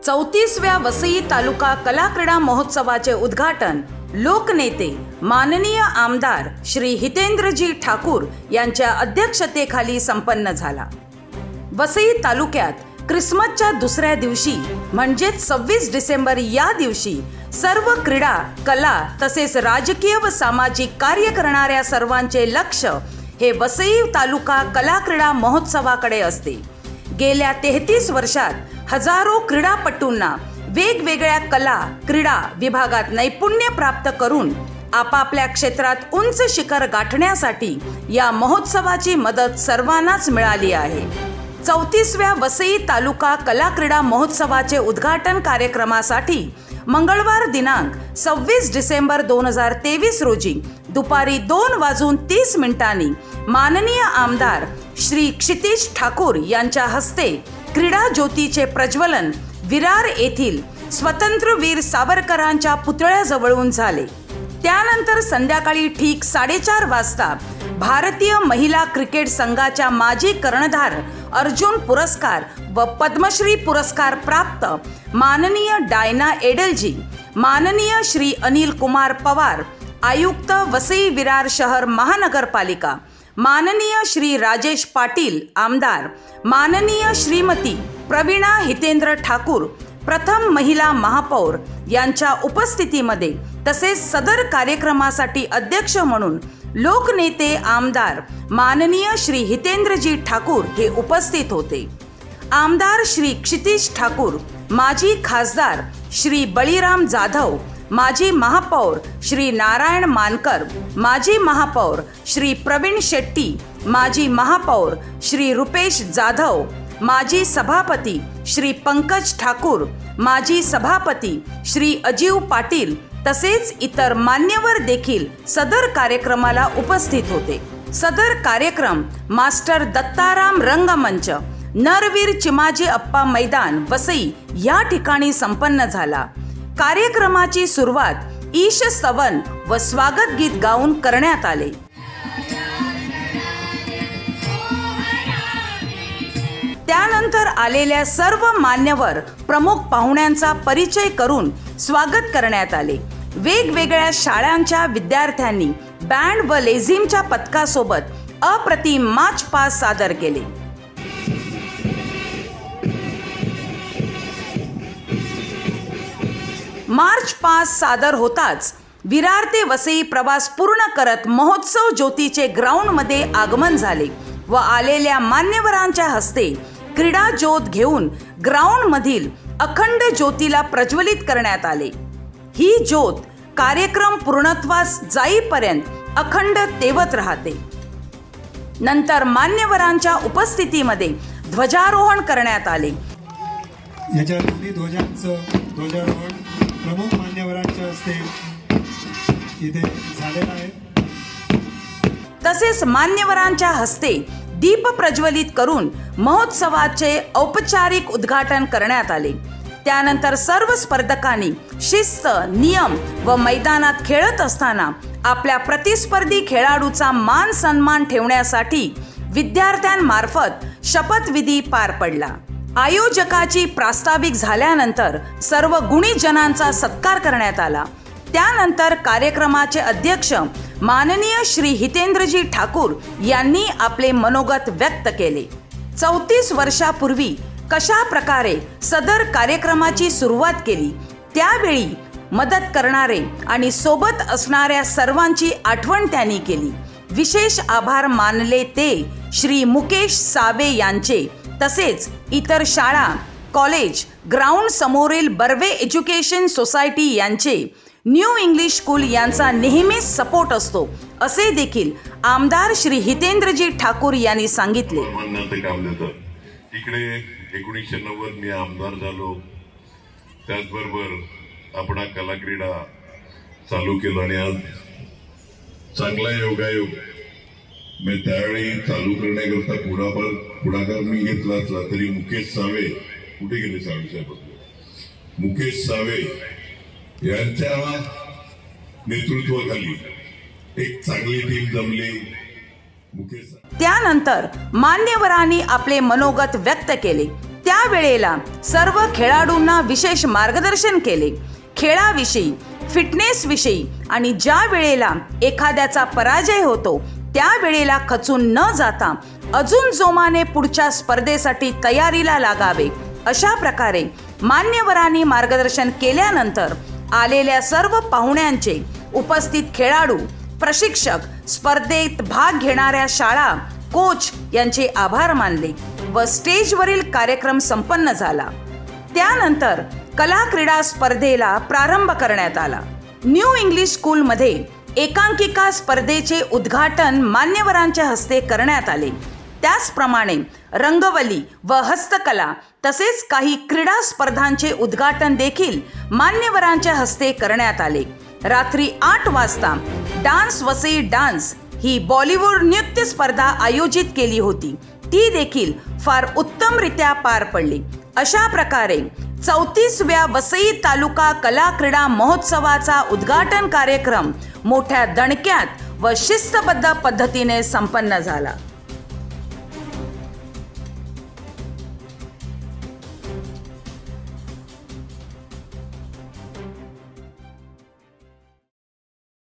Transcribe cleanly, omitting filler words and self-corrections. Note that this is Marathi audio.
34व्या वसई तालुका कला क्रीडा महोत्सवाचे उद्घाटन लोकनेते माननीय आमदार श्री हितेंद्रजी ठाकूर यांच्या अध्यक्षतेखाली संपन्न झाला। वसई तालुक्यात क्रिसमसच्या दुसऱ्या दिवशी म्हणजे 26 डिसेंबर या दिवशी सर्व क्रीडा, कला तसेच राजकीय व सामाजिक कार्य करणाऱ्या सर्वांचे लक्ष हे वसई तालुका कला क्रीडा महोत्सवाकडे असते। गेल्या 33 वर्षात हजारो क्रीडापटूंना वेगवेगळ्या कला, क्रीडा विभागात नैपुण्य प्राप्त करून आपापल्या क्षेत्रात उंच शिखर गाठण्यासाठी या महोत्सवाची मदत सर्वांनाच मिळाली आहे। 34व्या वसई तालुका कला क्रीडा महोत्सवाचे उद्घाटन कार्यक्रमासाठी मंगळवार दिनांक 26 डिसेंबर 2023 रोजी दुपारी 2:30 माननीय आमदार श्री क्षितिज ठाकूर यांच्या हस्ते क्रीडा ज्योतीचे प्रज्वलन विरार येथील स्वतंत्रवीर सावरकरांच्या पुतळ्याजवळून झाले। त्यानंतर संध्याकाळी ठीक 4:30 वाजता भारतीय महिला क्रिकेट संघाच्या माजी कर्णधार अर्जुन पुरस्कार व पद्मश्री पुरस्कार प्राप्त माननीय डायना एडलजी, माननीय श्री अनिल कुमार पवार आयुक्त वसई विरार शहर महानगरपालिका, माननीय श्री राजेश पाटील आमदार, माननीय श्रीमती प्रवीणा हितेंद्र ठाकूर प्रथम महिला महापौर यांच्या उपस्थितीमध्ये तसेच सदर कार्यक्रमासाठी अध्यक्ष म्हणून लोकनेते आमदार माननीय श्री हितेंद्रजी ठाकूर हे उपस्थित होते। आमदार श्री क्षितिज ठाकूर, माजी खासदार श्री बळीराम जाधव, माजी महापौर श्री नारायण मानकर, माजी महापौर श्री प्रवीण शेट्टी, माजी महापौर श्री रुपेश जाधव, माजी सभापती श्री पंकज ठाकूर, माजी सभापती श्री अजीव पाटील तसेच इतर मान्यवर देखील सदर कार्यक्रमाला उपस्थित होते। सदर कार्यक्रम मास्टर दत्ताराम रंगमंच, नरवीर चिमाजी अप्पा मैदान वसई या ठिकाणी संपन्न झाला। कार्यक्रमाची सुरुवात ईश स्तवन व स्वागत गीत गाऊन करण्यात आले। त्यानंतर आलेल्या सर्व मान्यवर प्रमुख पाहुण्यांचा परिचय करून स्वागत करण्यात आले। वेगवेगळ्या शाळांच्या विद्यार्थ्यांनी बँड व लेझिमच्या पथकासोबत अप्रतिम मार्च पास सादर केले। मार्च पास सादर होताच विरार ते वसई प्रवास पूर्ण करत महोत्सव ज्योतीचे ग्राउंड मध्ये आगमन झाले व आलेल्या मान्यवरांच्या हस्ते क्रीडा ज्योत घेऊन ग्राउंड मधील अखंड ज्योतीला प्रज्वलित करण्यात आले। ही ज्योत कार्यक्रम पूर्णत्वास जाईपर्यंत अखंड तेवत राहते। नंतर मान्यवरांच्या उपस्थितीमध्ये ध्वजारोहण करण्यात आले। याच्या दोन्ही ध्वजांचं ध्वजारोहण प्रमुख मान्यवरांच्या हस्ते इथे झालेलं आहे। तसेच मान्यवरांच्या हस्ते दीप प्रज्वलित करून महोत्सवाचे औपचारिक उद्घाटन करण्यात आले। त्यानंतर सर्व स्पर्धकांनी शिस्त, नियम व मैदानात खेळत असताना आपल्या प्रतिस्पर्धी खेळाडूचा मान सन्मान ठेवण्यासाठी विद्यार्थ्यांमार्फत शपथविधी पार पडला। आयोजकाची प्रास्ताविक झाल्यानंतर सर्व गुणीजनांचा सत्कार करण्यात आला। त्यानंतर कार्यक्रमाचे अध्यक्ष माननीय श्री हितेंद्रजी ठाकूर यांनी आपले मनोगत व्यक्त केले। 34 वर्षापूर्वी कशा प्रकारे सदर कार्यक्रमाची सुरुवात केली त्यावेळी मदत करणारे आणि सोबत असणाऱ्या सर्वांची आठवण त्यांनी केली। विशेष आभार मानले ते श्री मुकेश सावे यांचे तसेच इतर शाळा, कॉलेज, ग्राउंड समोरील बर्वे एज्युकेशन सोसायटी यांचे, न्यू इंग्लिश स्कूल यांचा नेहमीच सपोर्ट असतो असे देखील आमदार श्री हितेंद्रजी ठाकूर यांनी सांगितले। इकडे 1990 मी आमदार झालो, त्याचबरोबर आपण कला क्रीडा चालू केला आणि आज चांगला योगायोग मी त्यावेळी चालू करण्याकरता पुढाकार मी घेतला असला तरी मुकेश सावे कुठे गेले साहेब, मुकेश सावे यांच्या नेतृत्वाखाली एक चांगली टीम जमली। त्यानंतर मान्यवरांनी आपले मनोगत व्यक्त केले। त्यावेळेला सर्व खेळाडूंना विशेष मार्गदर्शन केले. खेळाविषयी, फिटनेसविषयी आणि ज्या वेळेला एखाद्याचा पराजय होतो त्यावेळेला खचून न जाता अजून जोमाने पुढच्या स्पर्धेसाठी तयारीला लागावे अशा प्रकारे मान्यवरांनी मार्गदर्शन केल्यानंतर आलेल्या सर्व पाहुण्यांचे, उपस्थित खेळाडू, प्रशिक्षक, स्पर्धेत भाग घेणाऱ्या शाळा, कोच यांचे आभार मानले व स्टेजवरील कार्यक्रम संपन्न झाला. त्यानंतर कला क्रीडा स्पर्धेला प्रारंभ करण्यात आला. न्यू इंग्लिश स्कूलमध्ये एकांकिका स्पर्धेचे उद्घाटन मान्यवरांच्या हस्ते करण्यात आले. त्याचप्रमाणे रंगवली व हस्तकला तसेच काही क्रीडा स्पर्धांचे उद्घाटन देखील मान्यवरांच्या हस्ते करण्यात आले. रात्री 8 वाजता डान्स वसई डान्स ही बॉलिवूड नृत्य स्पर्धा आयोजित केली होती. ती देखील फार उत्तमरित्या पार पडली. अशा प्रकारे 34व्या वसई तालुका कला क्रीडा महोत्सवाचा उद्घाटन कार्यक्रम मोठ्या दणक्यात व शिस्तबद्ध पद्धतीने संपन्न झाला.